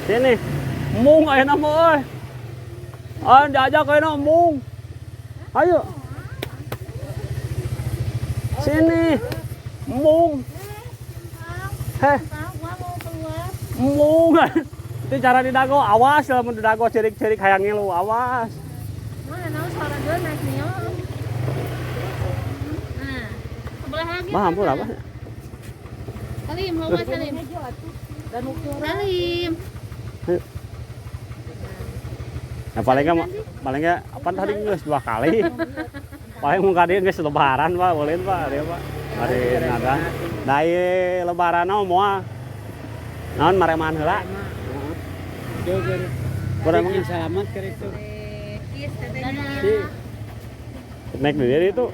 Sini. Mung ayo nama euy. Diajak ayo nama mung. Ayo. Sini. Mung. Heh. Mung. Itu cara didago, awas lah mun didago cerik-cerik hayang ngilu, awas. Mana naon suara geus naik neon. Nah, sebelah lagi. Paham pula apa? Salim, loba Salim. Salim. Nah, palingnya apa tadi geus 2 kali. Paling mun ka dieu geus lebaran Pak, boleh Pak, dia Pak. Hari nada. Dai lebaran moal. Naon mareman heula? Joger. Kurang Selamat keur itu. Kies tetenya. Naik di diri itu.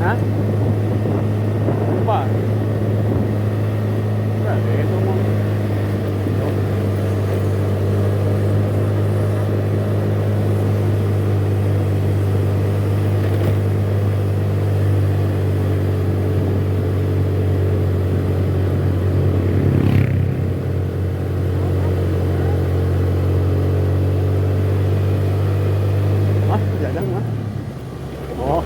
Hah? Apa? Enggak, itu mau. Hah? Jajan mah? Oh.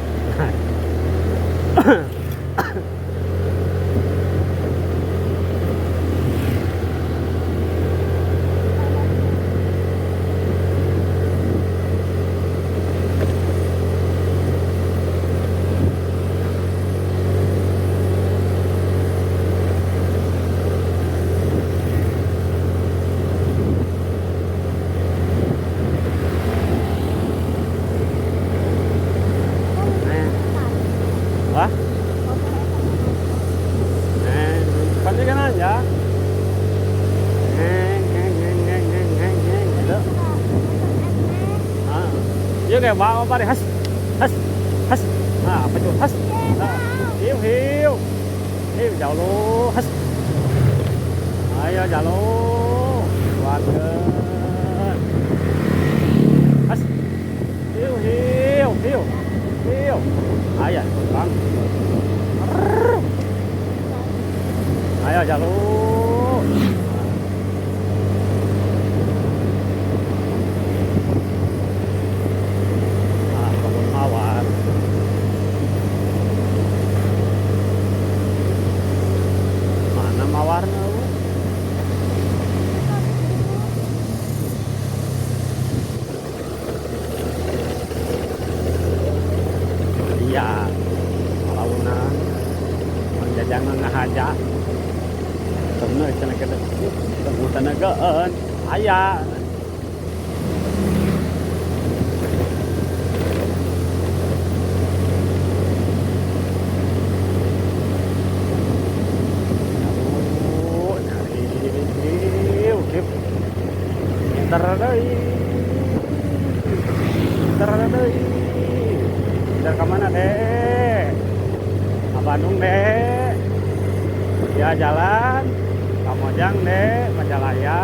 Wah. Kan kan aja. Gitu. Ah. Iya kayak bawa apa deh, has. Has. Nah, apa tuh? Has. Nah, hiu. Hiu jauh lu, has. Ayo jauh. Kuatkan. Has. Hiu. Ayo, Bang. Ayo jalur. Ah, kebun mawar. Mana mawarnya? Iya. Launa menjajang ngahaja. Bener cenah kita kebutan geun aya. Entar ke mana, Dek? Ke Bandung, Dek. Ya jalan Kamojang deh, Majalaya.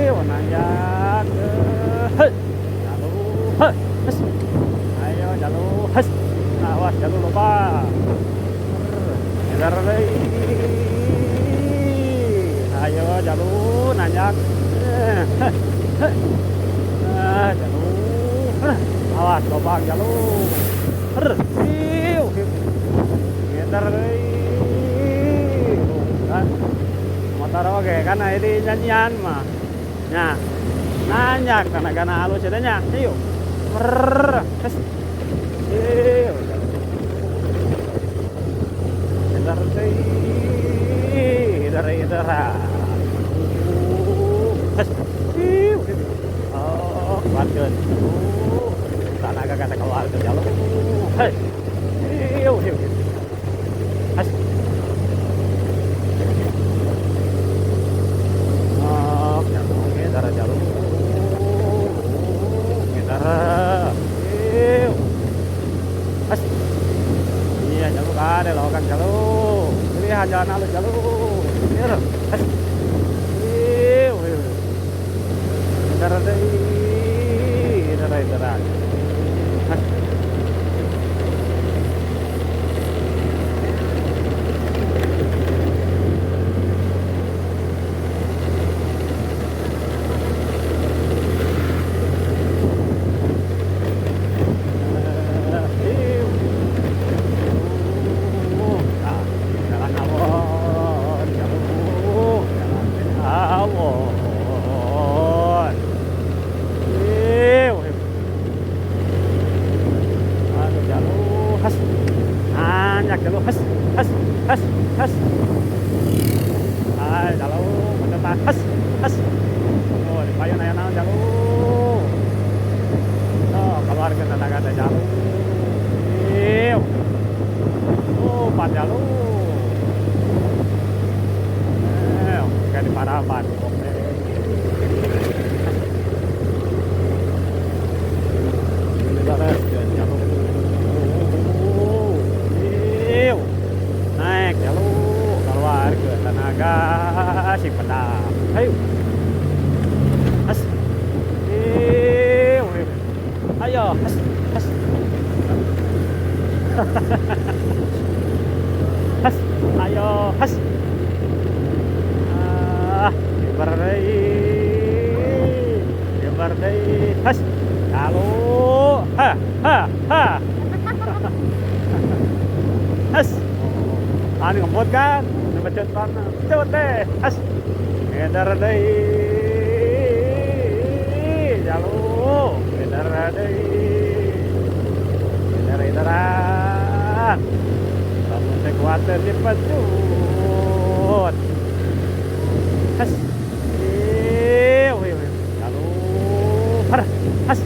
Wananjak. Jalur. Ayo jalur. Awas jalur lupa. Eдар deui. Ayo jalur nanjak. Jalur. Awas lobang jalur. Eдар deui. Motor oke karena ini nyanyian mah nya nanya karena halus ya nya yuk yuk idar oh kuatkeun tanaga kata keluar ke jalur yuk Buka deh lokan jalur. Pilihan jalan halus jalur. Hier. Has. Dar deh. Dar. Has. Jalan awon, jalan awon. Aduh jalur has, banyak jalur has. Jalur mendepan has. Oh, di payun aya naon jalur. Oh, keluar ke tenaga ada jalur. Oh, 4 jalur. Kayak di Paraban. Oke. Ini beres ke jalur. Naik jalur keluar ke tenaga Cipedang. Ayo. Has. Ayo, has. Has, ayo, has. Gebar deui, has. Halo, ha. Has. Anu ngebut kan, ngebecet tanah, cepet deh, has. Ngedar deui, jalur, ngedar deui. Edaran, kamu teh kuatir dipecut. Has, jalur, has,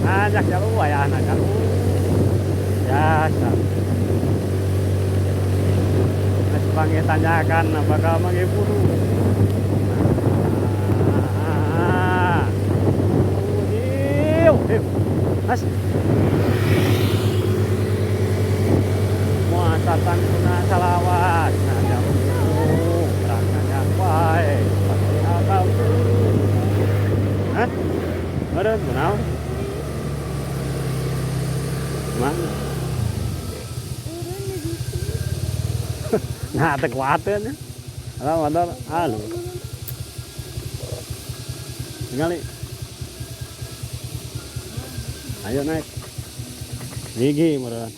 ajak jalur, ayah anak jalur, biasa. Mas panggil tanyakan apakah manggil guru. Has. Muasatan guna salawat ada berangkatnya wae pakai akal. Hah? Ada kenal? Mana? Nah, tak kuatin ya. Ada. Halo. Tinggal nih. Ayo naik. Gigi meureun.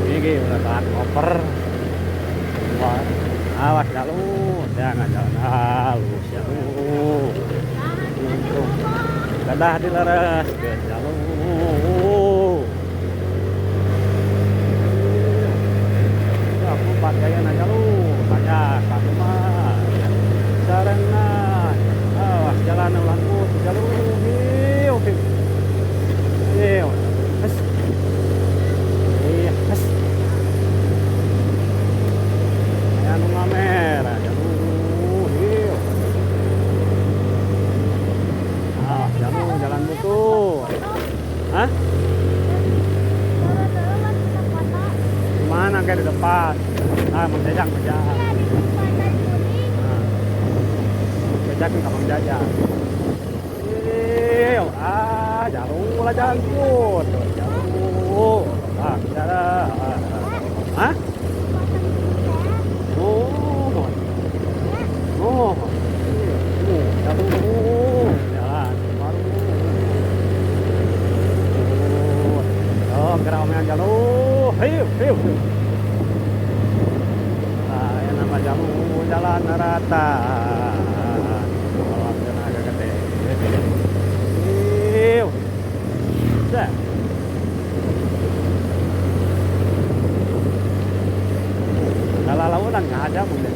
Gigi udah tahan koper. Wah, awas jalur, jangan jalan halus jalur. Dadah dileres ke jalur. Aku pakai aja lu, tanya kamu mah. Sarana, awas jalan ulang putih jalur. Hiu, has. Iya, has. Anu merah jalur. Hiu. Awas jalur jalan butuh. Hah? Mana kayak di depan? Menjajak. Jajak ke kampung jajak. Jalur lah jalan put. Jalur. Bicara. Hah? Oh. Jalur. Jalan baru. Oh, gerak jalur. Hiu. Yang nama jalur jalan rata. Kalau agak gede. Dah. Kalau lautan nggak ada mungkin.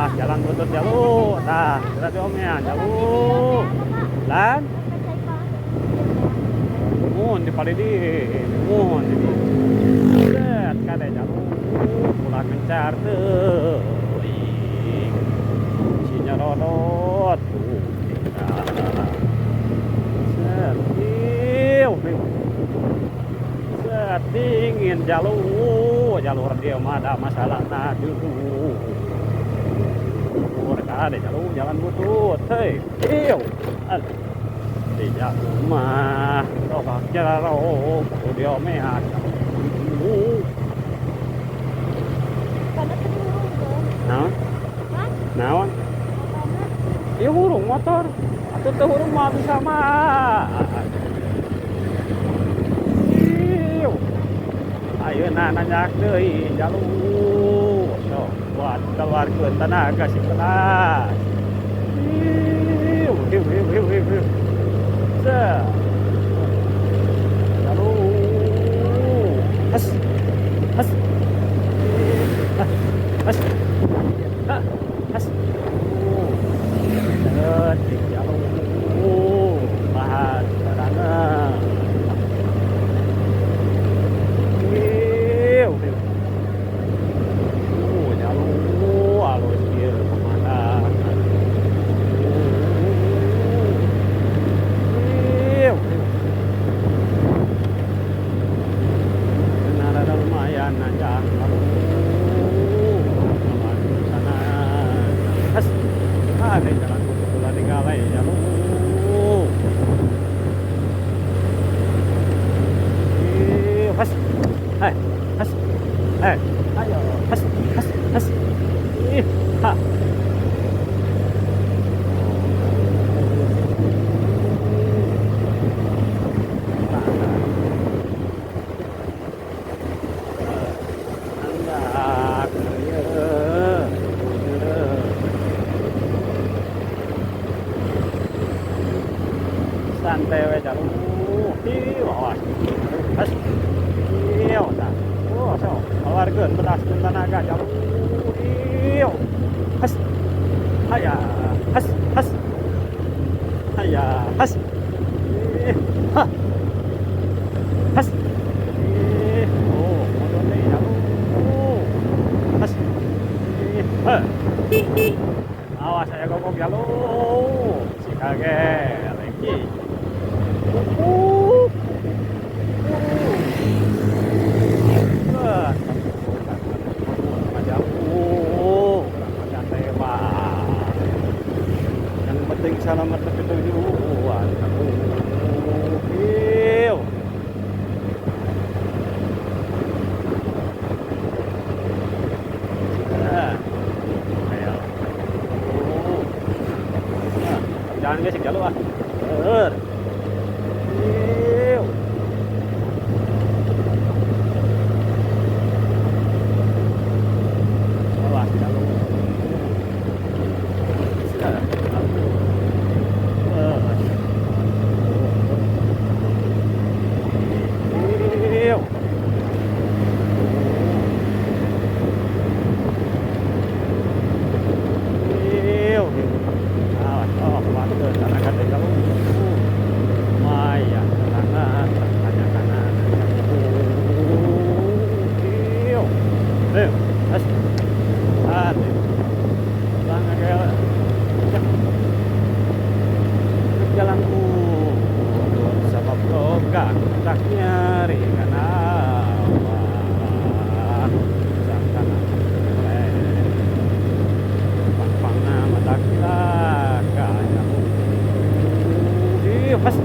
Awas, jalan butut jalur. Nah, berarti omnya jalur. Lan, mohon di palidi, mohon di. Set, kade jalur. Pulang kencar tuh. Isinya rodot. Set, set, dingin jalur dia mah ada masalah nah dulu. Ada jalur jalan butut, hei, di jalur mah, rohak jalur, dia mehat, nah, naon, iya hurung motor, atau tuh hurung mah bisa mah, ayo nanyak deh jalur, so. Buat keluarkan tenaga si kelas. Hiu. Lalu, has. Has. Lalu, bahan cadangan. Santai we jalur. Awas. Has. Iyo, tah. Oh, so. Keluarkeun bedaskeun tenaga jalur. Iyo. Has. Haya. Has. Haya. Has. Ha. Has. Oh, mundur deui jalur. Has. Ha. Awas aya gogok jalur. Si kaget. Lagi. Yang penting selamat ke tujuan. Jangan gesek jalur ah. Jalanku sama program tak nyari karena pang-pangna mata kita kaya has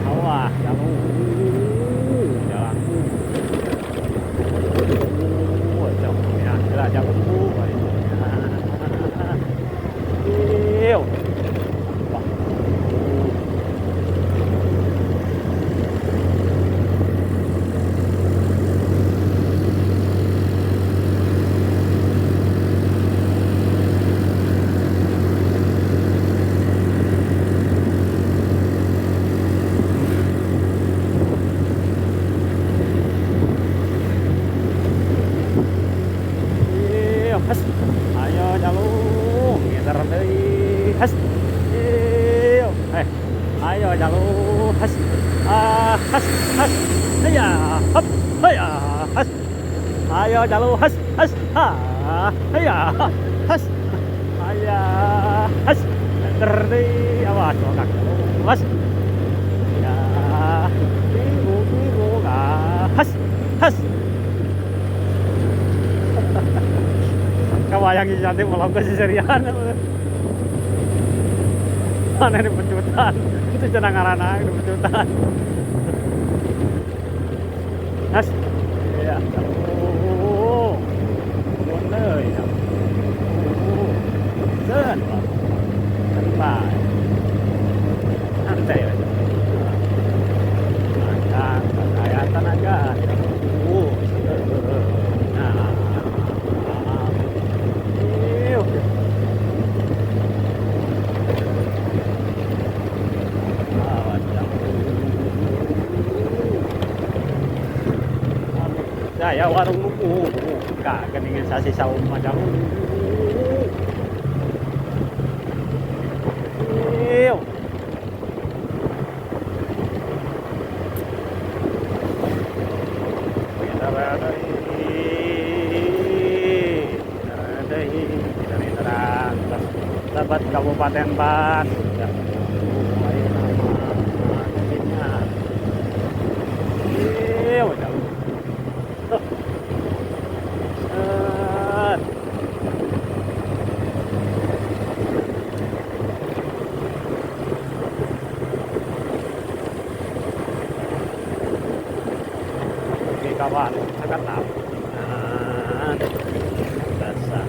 awas kamu has, haya, hop, haya, has. Ayo jalu, has, ha, haya, has, haya, has. Terdi, awas, wakak, has. Ya, ibu, has, has. Kebayang nanti malam ke sisirian. Mana ini pecutan? Itu cenah ngaranna ini pecutan. Has. Ya. Oh. Bener ya. Oh. Sen. Santai. Santai aja. Kayak tenaga. Nah. Oke. Saya warung buka keningan sasi saum macam. Iyo. Sahabat Kabupaten Ban. Ya. Iyo, jauh. Kawan, sangat tahu. Dasar.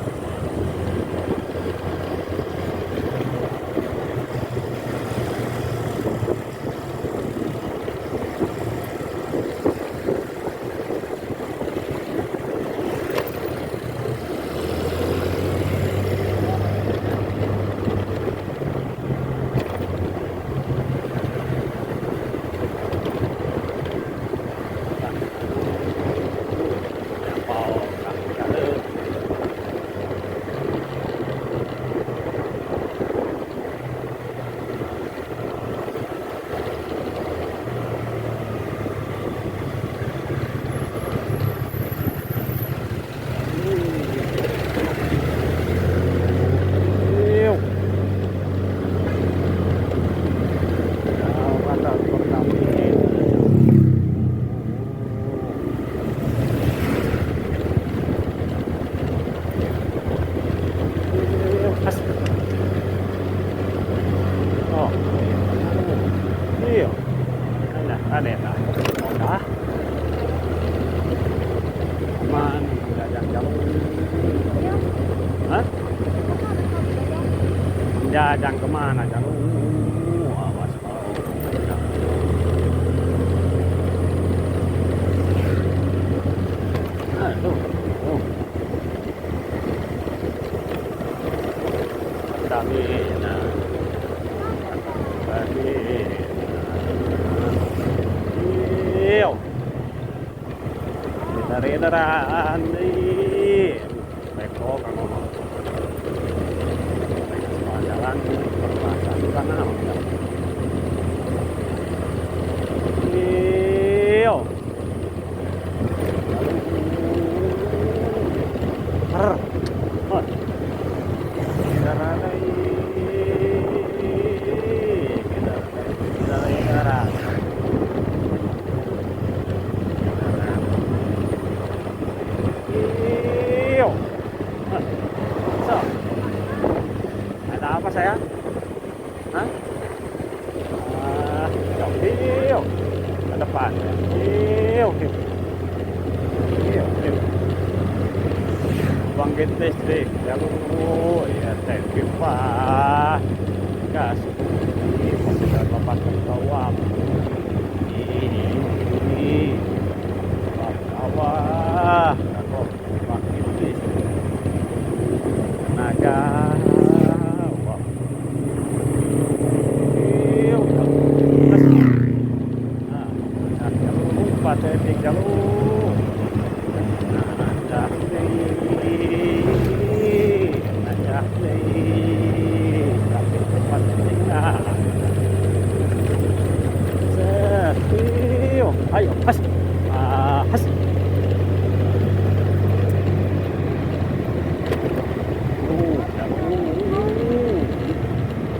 Ada ya? Udah. Aman, jajang jalur. Hah? Jajang kemana jalur? Awas kau. Aduh. Oh. Kami, nah. Kami. Iyo. Dari daraan nih. Beko kamu mau. Jalan perpasan sana. Iyo. Daraan apa sayang? Hah? Jauh ke depan. Oke. Bangkit listrik jalur ya thank you Pak. Kasih sudah dapat kawam. Ini bawah kalau bangkit listrik naga. Patetik jalur. Najah nih, tapi cepat tinggal. Setiu. ayo, has. Has.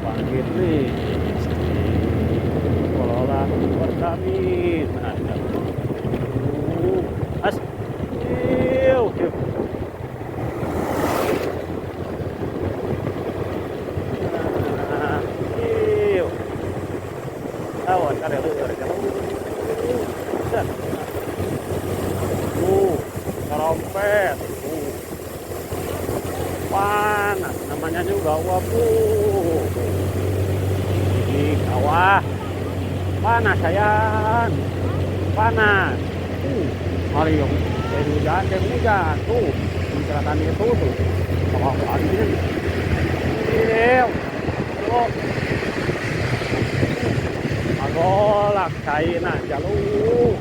Bangkit nih. Kelola buat kami. Nah, has. Iu. Iu. Awan kada lu jalan. Set. Trompet. Panas namanya juga wabu. Di kawah. Panas sayang. Panas. Hari yang dari hujan ini tuh selatan itu tuh. Kawah lagi ini. Oh. Agolak caina jalur.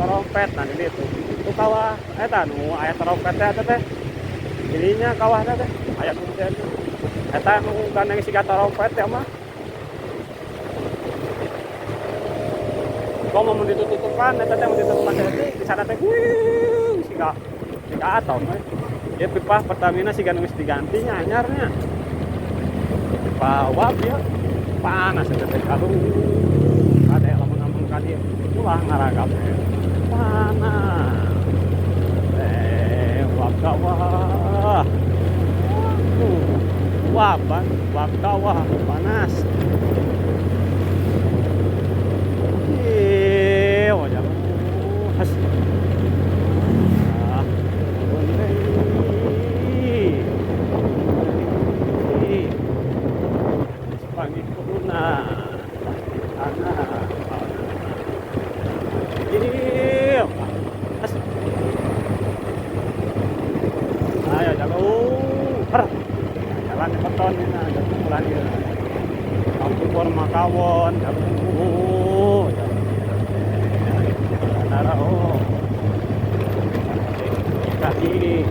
Trompet nah ini tuh. Tuh kawah eta nu aya trompetnya teh. Ininya kawah teh aya kuncian. Eta nu gandeng siga trompet ya mah. Kok mau ditutupan eta teh mau ditutupan teh di sana teh siga atom we. Ya pipa Pertamina siga geus diganti anyarnya. Pipa uap ya panas eta teh kalau kade lamun ka dieu ulah ngaragap panas. Uap kawah. Uap kawah panas. Wajah has. Pagi corona. Has. Ayo jalur. Jalan beton ini ada pukulan dia. Kampung Forma Kawon, jalur. Narao. Kaki.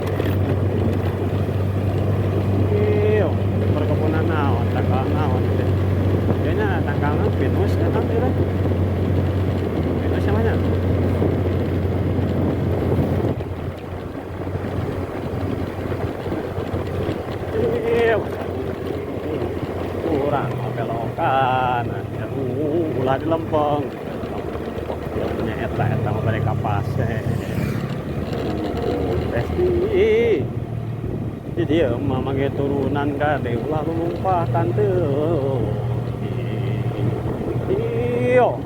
Iyo, perkebunan naon, tangkal naon. Jadinya tangkalnya pinus kan tidak? Pinus yang mana? Iyo. Kurang belokan. Ulah di lempeng. Eta mah bari kapas pasti di dia mah mangge turunan kade ulah lumpatan teu iyo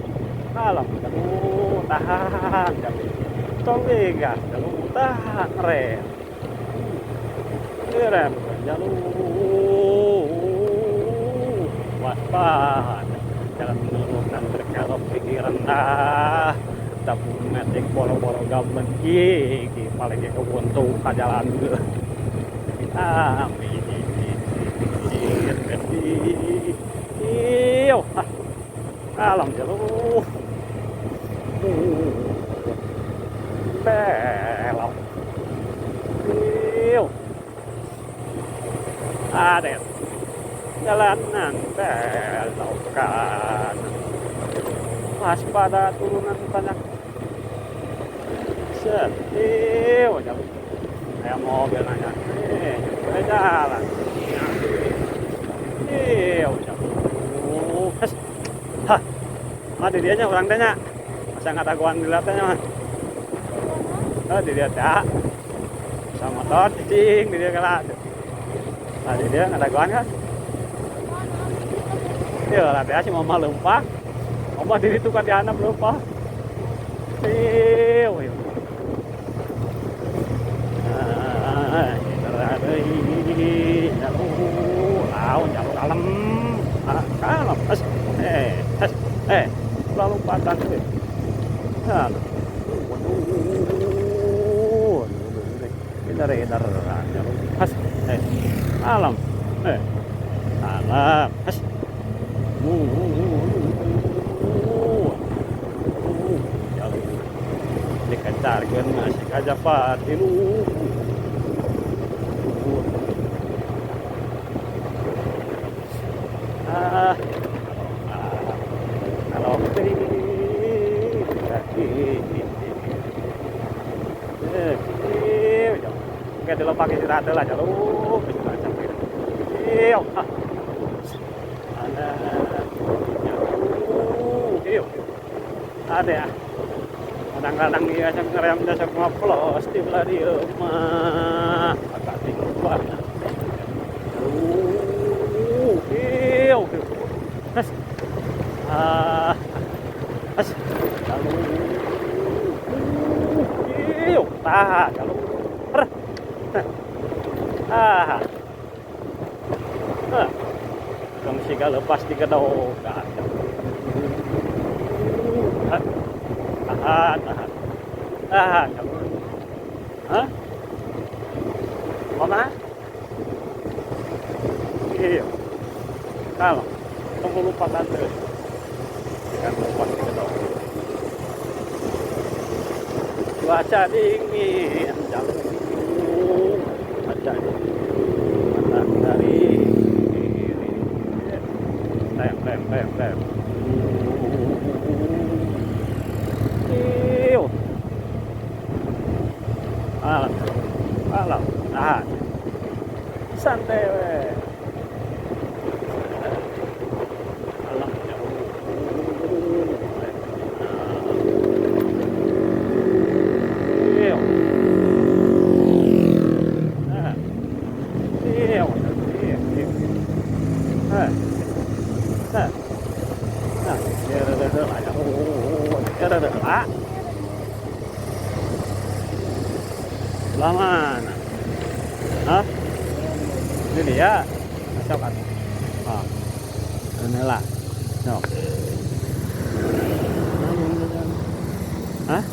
alam kamu tahan kami tong gas kamu tahan rem rem jalur waspada jangan menurunkan berkelok pikiran dah tapi metik boro-boro gamen gigi paling kebuntu ka jalan ge iyo alam jalur belok iyo ada jalanan belokan waspada turunan banyak sedih jalur kayak mobil nanya jalan jalur hah mah di dianya orang tanya masa nggak taguan dilihatnya mah oh dilihat ya sama motor cicing di dia kalah nah di dia nggak taguan kan iya lah dia sih mama lupa mama diri tuh kan dihanap lupa iyo jalur alam kalem lalu patah edar jalur has alam alam has jalur dikecarkan masih aja patilu kalau Oke, dulu pakai istirahat lah, jalur istirahat sampai. Ada, ada ya. Kadang-kadang dia ngerem dasar ngoplos di belah dia mah agak tinggi banget. Has, has, tahan, kalau, kamu sih kalau lepas di kedokan. Tahan, kamu. Hah? Mana? Iya. Kalau tunggu lupa tante. Kan lepas di kedokan. Cuaca dingin, jalan cuaca dingin, matahari lem. Iu, alam, tahan, santai we. Alam jauh. Belah mana? Hah? Ini dia. Masuk kan? Oh. Inilah. No. Hah?